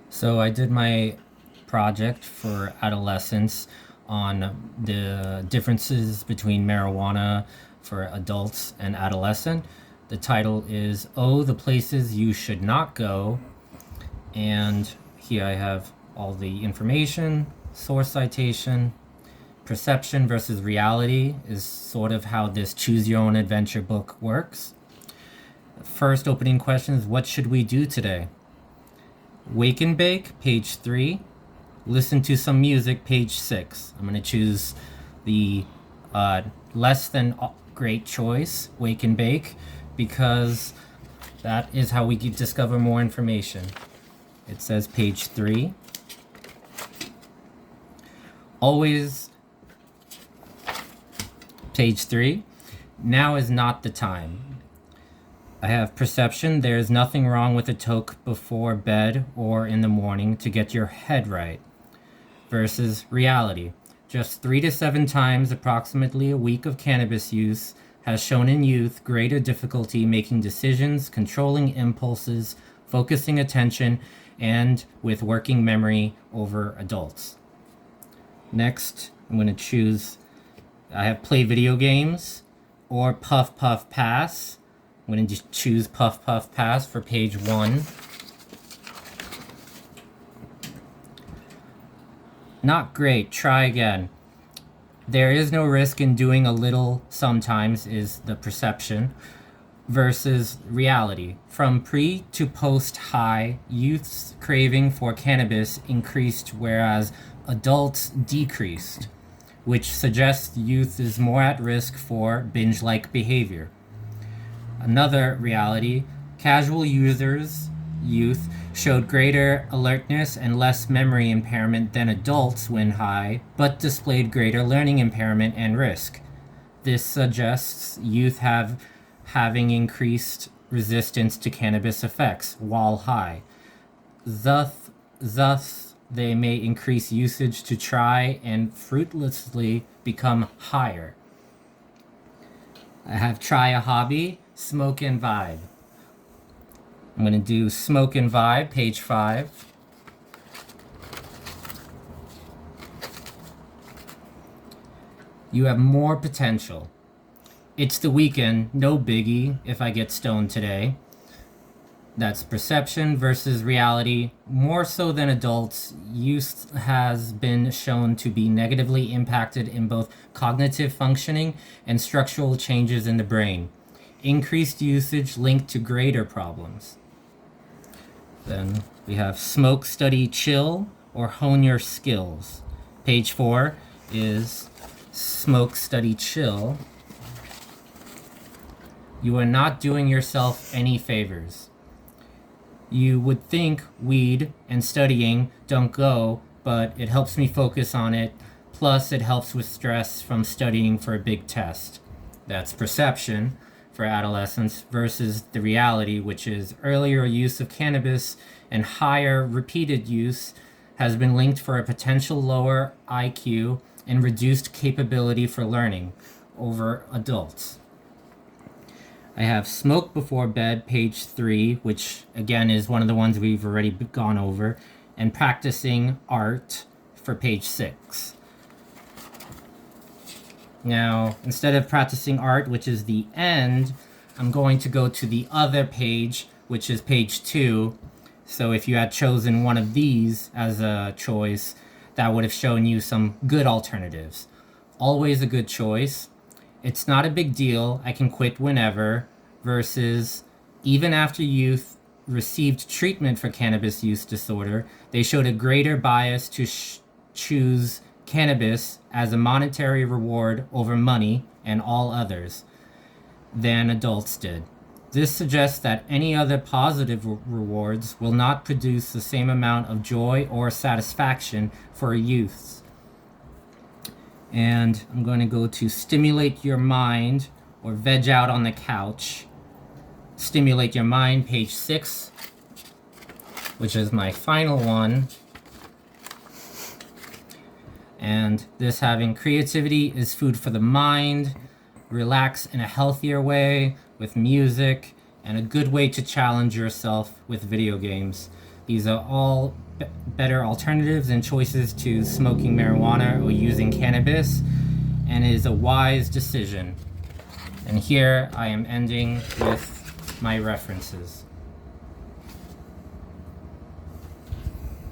So I did my project for adolescents on the differences between marijuana for adults and adolescent. The title is "Oh, the Places You Should Not Go," and here I have all the information, source citation. Perception versus reality is sort of how this choose your own adventure book works. First opening question is, what should we do today? Wake and bake, page 3. Listen to some music, page 6. I'm going to choose the uh, less than great choice, wake and bake, because that is how we can discover more information. It says page 3. Always, page 3. Now is not the time. I have perception. There is nothing wrong with a toke before bed or in the morning to get your head right. Versus reality. Just 3 to 7 times approximately a week of cannabis use has shown in youth greater difficulty making decisions, controlling impulses, focusing attention, and with working memory over adults. Next, I'm going to choose, I have play video games or puff puff pass. I'm going to just choose puff puff pass for page 1. Not great, try again. There is no risk in doing a little sometimes is the perception versus reality. From pre to post high, youth's craving for cannabis increased whereas adults decreased, which suggests youth is more at risk for binge-like behavior. Another reality, casual users, youth, showed greater alertness and less memory impairment than adults when high, but displayed greater learning impairment and risk. This suggests youth having increased resistance to cannabis effects while high. Thus, they may increase usage to try and fruitlessly become higher. I have try a hobby, smoke and vibe. I'm going to do smoke and vibe, page 5. You have more potential. It's the weekend, no biggie if I get stoned today. That's perception versus reality. More so than adults, youth has been shown to be negatively impacted in both cognitive functioning and structural changes in the brain. Increased usage linked to greater problems. Then we have smoke, study, chill, or hone your skills. Page 4 is smoke, study, chill. You are not doing yourself any favors. You would think weed and studying don't go, but it helps me focus on it. Plus, it helps with stress from studying for a big test. That's perception for adolescents versus the reality, which is earlier use of cannabis and higher repeated use has been linked for a potential lower IQ and reduced capability for learning over adults. I have smoke before bed, page 3, which again is one of the ones we've already gone over, and practicing art for page 6. Now, instead of practicing art, which is the end, I'm going to go to the other page, which is page 2. So if you had chosen one of these as a choice, that would have shown you some good alternatives. Always a good choice. It's not a big deal. I can quit whenever. Versus even after youth received treatment for cannabis use disorder, they showed a greater bias to choose cannabis as a monetary reward over money and all others than adults did. This suggests that any other positive rewards will not produce the same amount of joy or satisfaction for youths. And I'm going to go to stimulate your mind or veg out on the couch. Stimulate your mind, page 6, which is my final one. And this having creativity is food for the mind, relax in a healthier way with music, and a good way to challenge yourself with video games. These are all better alternatives and choices to smoking marijuana or using cannabis, and it is a wise decision. And here I am ending with my references.